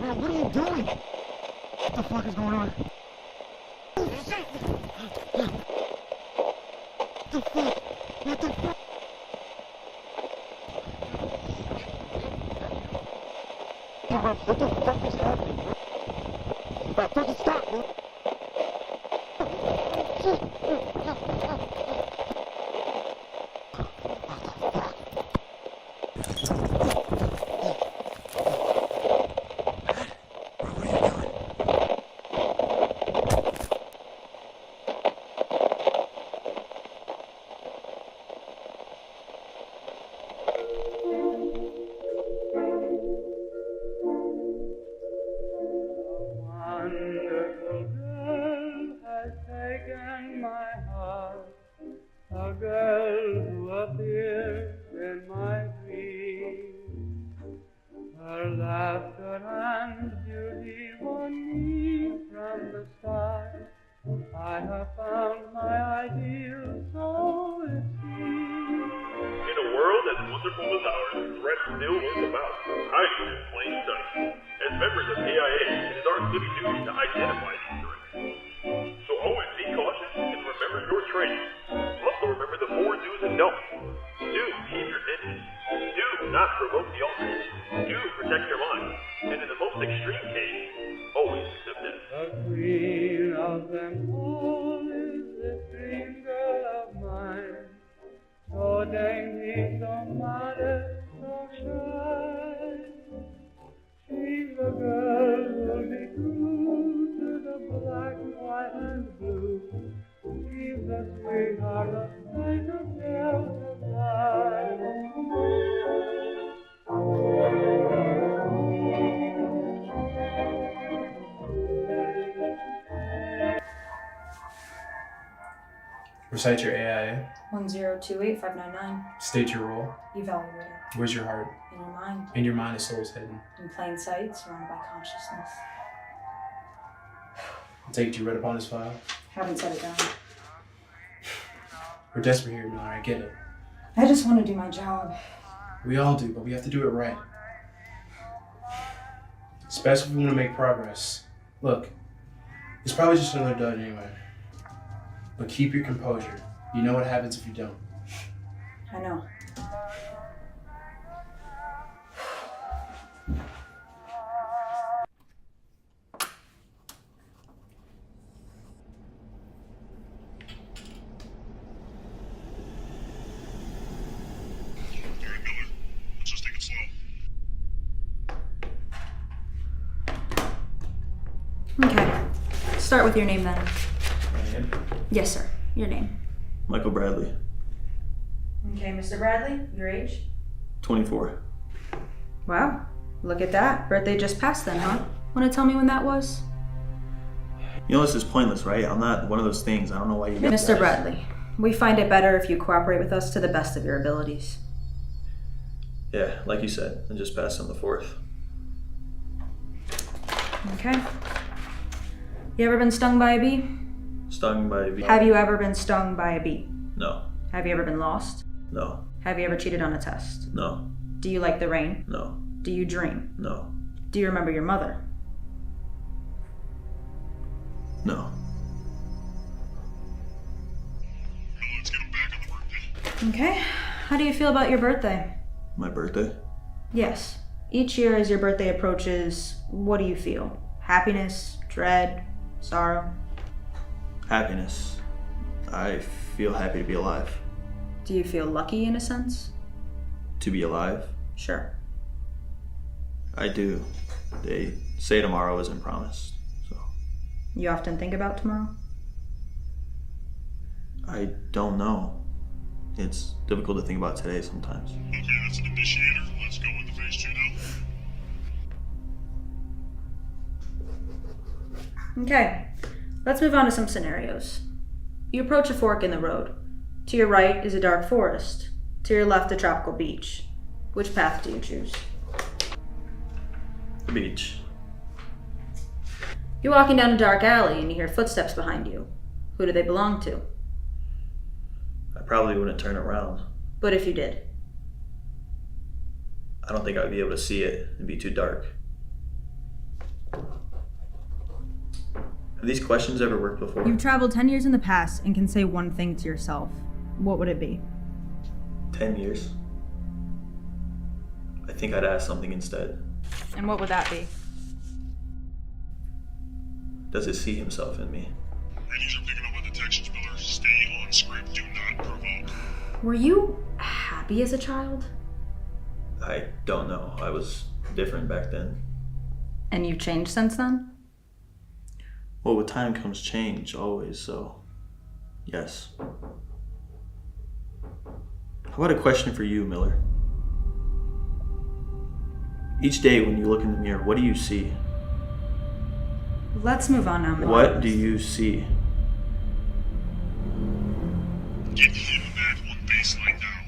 Bro, what are you doing? What the fuck is going on? Shit! What the fuck? What the fuck? What the fuck is happening, bro? Bro, fucking stop, bro! A girl who appears in my dreams. Her laughter and beauty won me from the start. I have found my ideal, so it seems. In a world as wonderful as ours, threats still lurk about, hiding in plain sight. As members of AIA, it is our civic duty to identify these threats. So always be cautious and remember your training. Also remember the 4 do's and don'ts. Do keep your distance. Do not provoke the alternate. Do protect your mind. And in the most extreme case, always accept death. The queen of them all is this dream girl of mine. So dainty, so modest, so shy. She's the girl who'll be true to the black, white, and blue. She's the sweetheart of fate who tells us lies. Recite your AIA. 1028599. State your role. Evaluator. Where's your heart? In your mind. In your mind, the soul is hidden. In plain sight, surrounded by consciousness. I'll take it you read upon this file. Haven't set it down. We're desperate here, Miller. I get it. I just want to do my job. We all do, but we have to do it right. Especially if we want to make progress. Look, it's probably just another dud anyway. But keep your composure. You know what happens if you don't. I know. Okay. Start with your name then. Yes, sir. Your name. Michael Bradley, Okay, Mr. Bradley, your age? 24. Wow. Look at that. Birthday just passed then, huh? Want to tell me when that was? You know this is pointless, right? I'm not one of those things. I don't know why you. Mr. Bradley, we find it better if you cooperate with us to the best of your abilities. Yeah, like you said, I just passed on the 4th. Okay. You ever been stung by a bee? Stung by a bee? Have you ever been stung by a bee? No. Have you ever been lost? No. Have you ever cheated on a test? No. Do you like the rain? No. Do you dream? No. Do you remember your mother? No. Let's get him back on the birthday. Okay. How do you feel about your birthday? My birthday? Yes. Each year as your birthday approaches, what do you feel? Happiness? Dread? Sorrow? Happiness. I feel happy to be alive. Do you feel lucky in a sense? To be alive? Sure. I do. They say tomorrow isn't promised, so. You often think about tomorrow? I don't know. It's difficult to think about today sometimes. Okay, that's an initiator. Let's go with the phase 2 now. Okay. Let's move on to some scenarios. You approach a fork in the road. To your right is a dark forest. To your left, a tropical beach. Which path do you choose? The beach. You're walking down a dark alley and you hear footsteps behind you. Who do they belong to? I probably wouldn't turn around. But if you did? I don't think I'd be able to see it. It'd be too dark. Have these questions ever worked before? You've traveled 10 years in the past and can say one thing to yourself. What would it be? 10 years? I think I'd ask something instead. And what would that be? Does it see himself in me? Readings are picking up on detections, Miller. Stay on script. Do not provoke. Were you happy as a child? I don't know. I was different back then. And you've changed since then? Well, with time comes change, always, so yes. How about a question for you, Miller? Each day when you look in the mirror, what do you see? Let's move on now, Miller. What do you see? Get him back on baseline now.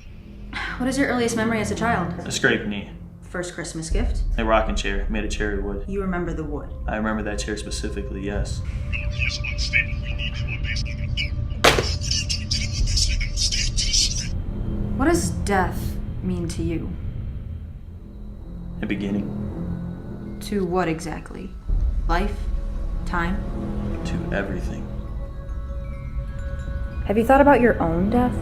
What is your earliest memory as a child? A scraped knee, First Christmas gift? a rocking chair made of cherry wood. You remember the wood. I remember that chair specifically, yes. Miller, he is unstable. We need him on baseline now. Stay to the script. What does death mean to you? A beginning To what exactly? Life? Time? to everything. Have you thought about your own death?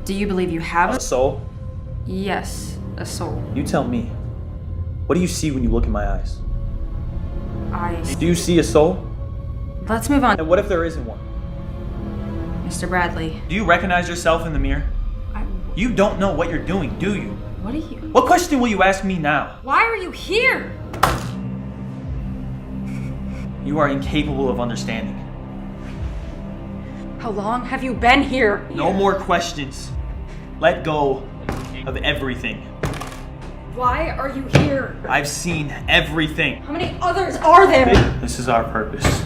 Do you believe you have A soul? Yes, a soul. You tell me. What do you see when you look in my eyes? Do you see a soul? Let's move on. And what if there isn't one? Mr. Bradley. Do you recognize yourself in the mirror? I, You don't know what you're doing, do you? what are you? What question will you ask me now? Why are you here? You are incapable of understanding. How long have you been here? No more questions. Let go of everything. Why are you here? I've seen everything. How many others are there? This is our purpose.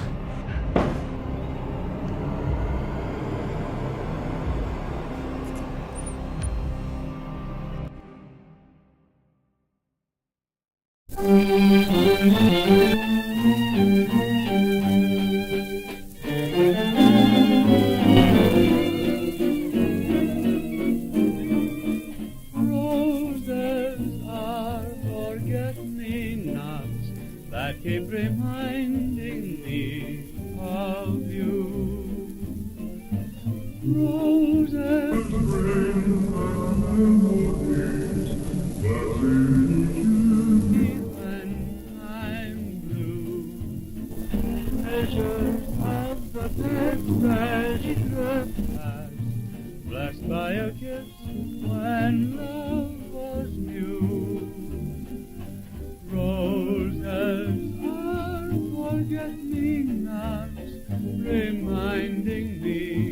Roses are forget-me-nots that keep reminding me of you. Roses when I'm blue. Measures of the treasure past, blessed by a kiss when love was new. Roses are forget-me-nots, reminding me